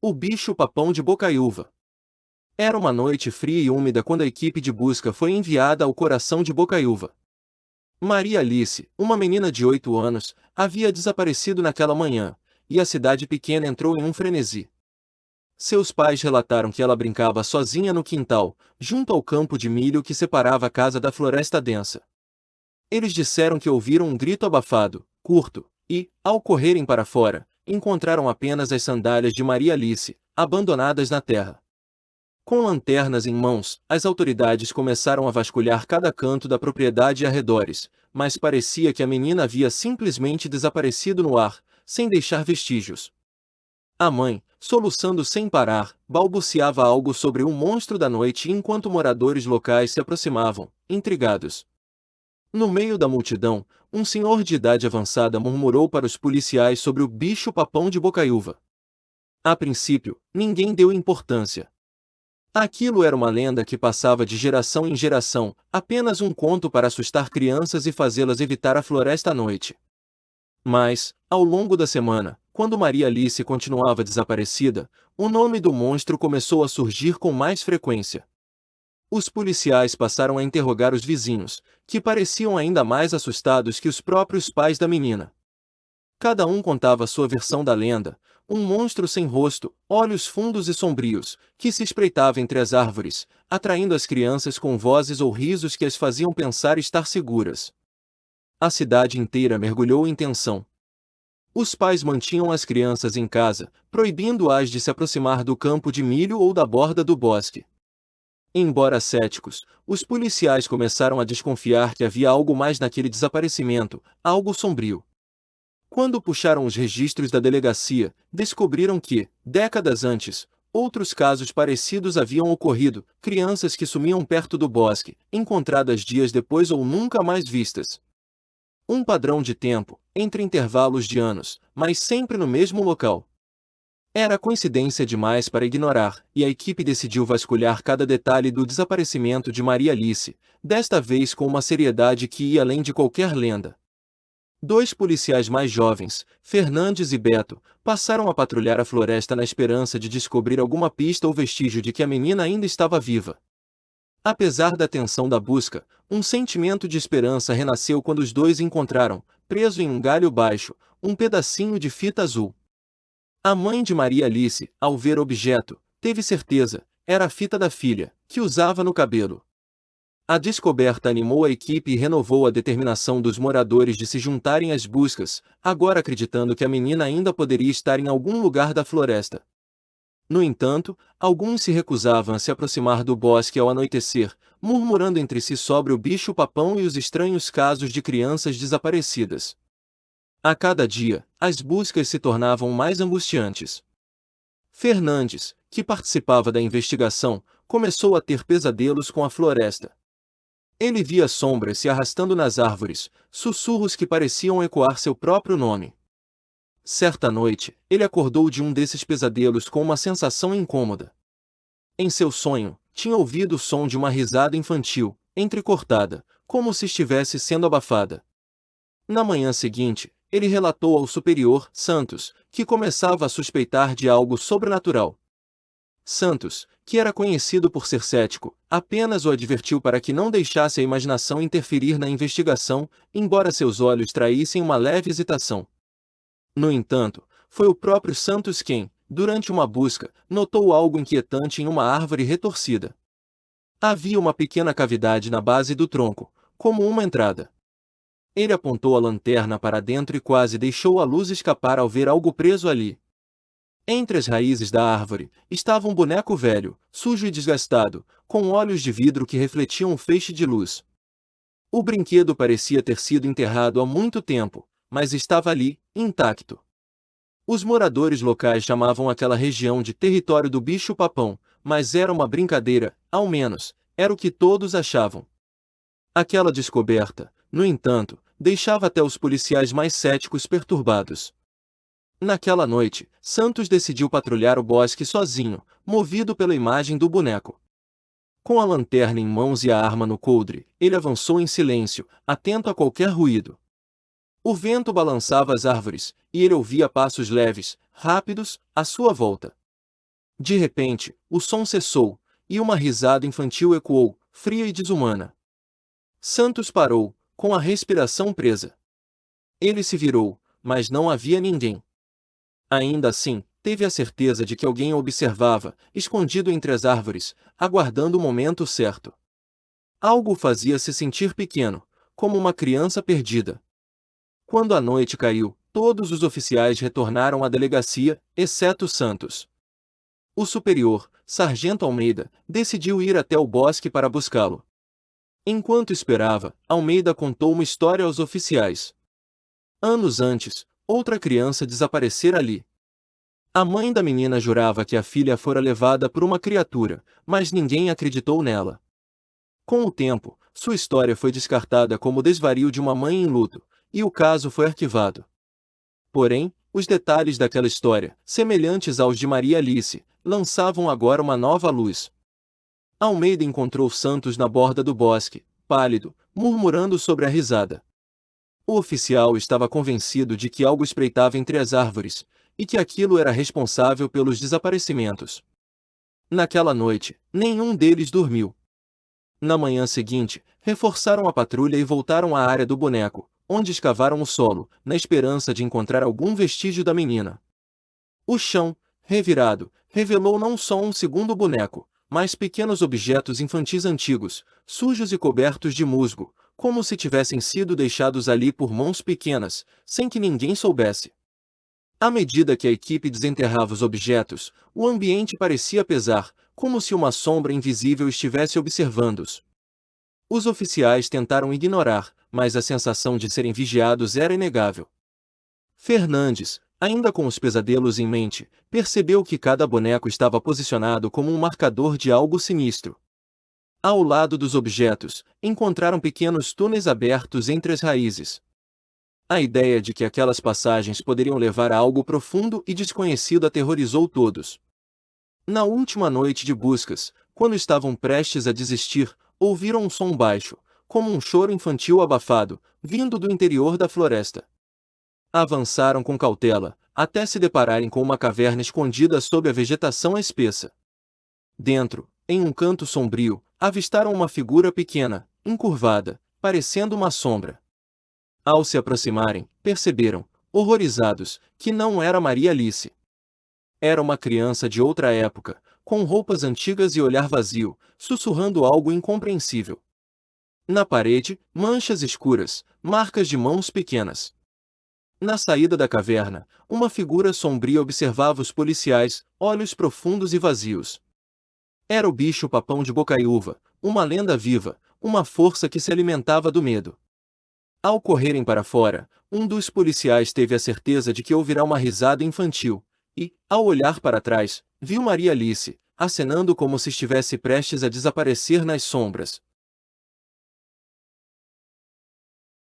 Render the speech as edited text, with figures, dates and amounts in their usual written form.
O bicho-papão de Bocaiúva. Era uma noite fria e úmida quando a equipe de busca foi enviada ao coração de Bocaiúva. Maria Alice, uma menina de 8 anos, havia desaparecido naquela manhã, e a cidade pequena entrou em um frenesi. Seus pais relataram que ela brincava sozinha no quintal, junto ao campo de milho que separava a casa da floresta densa. Eles disseram que ouviram um grito abafado, curto, e, ao correrem para fora, encontraram apenas as sandálias de Maria Alice, abandonadas na terra. Com lanternas em mãos, as autoridades começaram a vasculhar cada canto da propriedade e arredores, mas parecia que a menina havia simplesmente desaparecido no ar, sem deixar vestígios. A mãe, soluçando sem parar, balbuciava algo sobre um monstro da noite enquanto moradores locais se aproximavam, intrigados. No meio da multidão, um senhor de idade avançada murmurou para os policiais sobre o bicho-papão de Bocaiúva. A princípio, ninguém deu importância. Aquilo era uma lenda que passava de geração em geração, apenas um conto para assustar crianças e fazê-las evitar a floresta à noite. Mas, ao longo da semana, quando Maria Alice continuava desaparecida, o nome do monstro começou a surgir com mais frequência. Os policiais passaram a interrogar os vizinhos, que pareciam ainda mais assustados que os próprios pais da menina. Cada um contava sua versão da lenda: um monstro sem rosto, olhos fundos e sombrios, que se espreitava entre as árvores, atraindo as crianças com vozes ou risos que as faziam pensar estar seguras. A cidade inteira mergulhou em tensão. Os pais mantinham as crianças em casa, proibindo-as de se aproximar do campo de milho ou da borda do bosque. Embora céticos, os policiais começaram a desconfiar que havia algo mais naquele desaparecimento, algo sombrio. Quando puxaram os registros da delegacia, descobriram que, décadas antes, outros casos parecidos haviam ocorrido: crianças que sumiam perto do bosque, encontradas dias depois ou nunca mais vistas. Um padrão de tempo, entre intervalos de anos, mas sempre no mesmo local. Era coincidência demais para ignorar, e a equipe decidiu vasculhar cada detalhe do desaparecimento de Maria Alice, desta vez com uma seriedade que ia além de qualquer lenda. Dois policiais mais jovens, Fernandes e Beto, passaram a patrulhar a floresta na esperança de descobrir alguma pista ou vestígio de que a menina ainda estava viva. Apesar da tensão da busca, um sentimento de esperança renasceu quando os dois encontraram, preso em um galho baixo, um pedacinho de fita azul. A mãe de Maria Alice, ao ver o objeto, teve certeza: era a fita da filha, que usava no cabelo. A descoberta animou a equipe e renovou a determinação dos moradores de se juntarem às buscas, agora acreditando que a menina ainda poderia estar em algum lugar da floresta. No entanto, alguns se recusavam a se aproximar do bosque ao anoitecer, murmurando entre si sobre o bicho-papão e os estranhos casos de crianças desaparecidas. A cada dia, as buscas se tornavam mais angustiantes. Fernandes, que participava da investigação, começou a ter pesadelos com a floresta. Ele via sombras se arrastando nas árvores, sussurros que pareciam ecoar seu próprio nome. Certa noite, ele acordou de um desses pesadelos com uma sensação incômoda. Em seu sonho, tinha ouvido o som de uma risada infantil, entrecortada, como se estivesse sendo abafada. Na manhã seguinte, ele relatou ao superior, Santos, que começava a suspeitar de algo sobrenatural. Santos, que era conhecido por ser cético, apenas o advertiu para que não deixasse a imaginação interferir na investigação, embora seus olhos traíssem uma leve hesitação. No entanto, foi o próprio Santos quem, durante uma busca, notou algo inquietante em uma árvore retorcida. Havia uma pequena cavidade na base do tronco, como uma entrada. Ele apontou a lanterna para dentro e quase deixou a luz escapar ao ver algo preso ali. Entre as raízes da árvore, estava um boneco velho, sujo e desgastado, com olhos de vidro que refletiam um feixe de luz. O brinquedo parecia ter sido enterrado há muito tempo, mas estava ali, intacto. Os moradores locais chamavam aquela região de território do bicho-papão, mas era uma brincadeira, ao menos, era o que todos achavam. Aquela descoberta, no entanto, deixava até os policiais mais céticos perturbados. Naquela noite, Santos decidiu patrulhar o bosque sozinho, movido pela imagem do boneco. Com a lanterna em mãos e a arma no coldre, ele avançou em silêncio, atento a qualquer ruído. O vento balançava as árvores, e ele ouvia passos leves, rápidos, à sua volta. De repente, o som cessou, e uma risada infantil ecoou, fria e desumana. Santos parou, com a respiração presa. Ele se virou, mas não havia ninguém. Ainda assim, teve a certeza de que alguém o observava, escondido entre as árvores, aguardando o momento certo. Algo o fazia se sentir pequeno, como uma criança perdida. Quando a noite caiu, todos os oficiais retornaram à delegacia, exceto Santos. O superior, Sargento Almeida, decidiu ir até o bosque para buscá-lo. Enquanto esperava, Almeida contou uma história aos oficiais. Anos antes, outra criança desaparecera ali. A mãe da menina jurava que a filha fora levada por uma criatura, mas ninguém acreditou nela. Com o tempo, sua história foi descartada como desvario de uma mãe em luto, e o caso foi arquivado. Porém, os detalhes daquela história, semelhantes aos de Maria Alice, lançavam agora uma nova luz. Almeida encontrou Santos na borda do bosque, pálido, murmurando sobre a risada. O oficial estava convencido de que algo espreitava entre as árvores, e que aquilo era responsável pelos desaparecimentos. Naquela noite, nenhum deles dormiu. Na manhã seguinte, reforçaram a patrulha e voltaram à área do boneco, onde escavaram o solo, na esperança de encontrar algum vestígio da menina. O chão, revirado, revelou não só um segundo boneco, mas pequenos objetos infantis antigos, sujos e cobertos de musgo, como se tivessem sido deixados ali por mãos pequenas, sem que ninguém soubesse. À medida que a equipe desenterrava os objetos, o ambiente parecia pesar, como se uma sombra invisível estivesse observando-os. Os oficiais tentaram ignorar, mas a sensação de serem vigiados era inegável. Fernandes, ainda com os pesadelos em mente, percebeu que cada boneco estava posicionado como um marcador de algo sinistro. Ao lado dos objetos, encontraram pequenos túneis abertos entre as raízes. A ideia de que aquelas passagens poderiam levar a algo profundo e desconhecido aterrorizou todos. Na última noite de buscas, quando estavam prestes a desistir, ouviram um som baixo, como um choro infantil abafado, vindo do interior da floresta. Avançaram com cautela, até se depararem com uma caverna escondida sob a vegetação espessa. Dentro, em um canto sombrio, avistaram uma figura pequena, encurvada, parecendo uma sombra. Ao se aproximarem, perceberam, horrorizados, que não era Maria Alice. Era uma criança de outra época, com roupas antigas e olhar vazio, sussurrando algo incompreensível. Na parede, manchas escuras, marcas de mãos pequenas. Na saída da caverna, uma figura sombria observava os policiais, olhos profundos e vazios. Era o bicho-papão de Bocaiúva, uma lenda viva, uma força que se alimentava do medo. Ao correrem para fora, um dos policiais teve a certeza de que ouvirá uma risada infantil, e, ao olhar para trás, viu Maria Alice, acenando como se estivesse prestes a desaparecer nas sombras.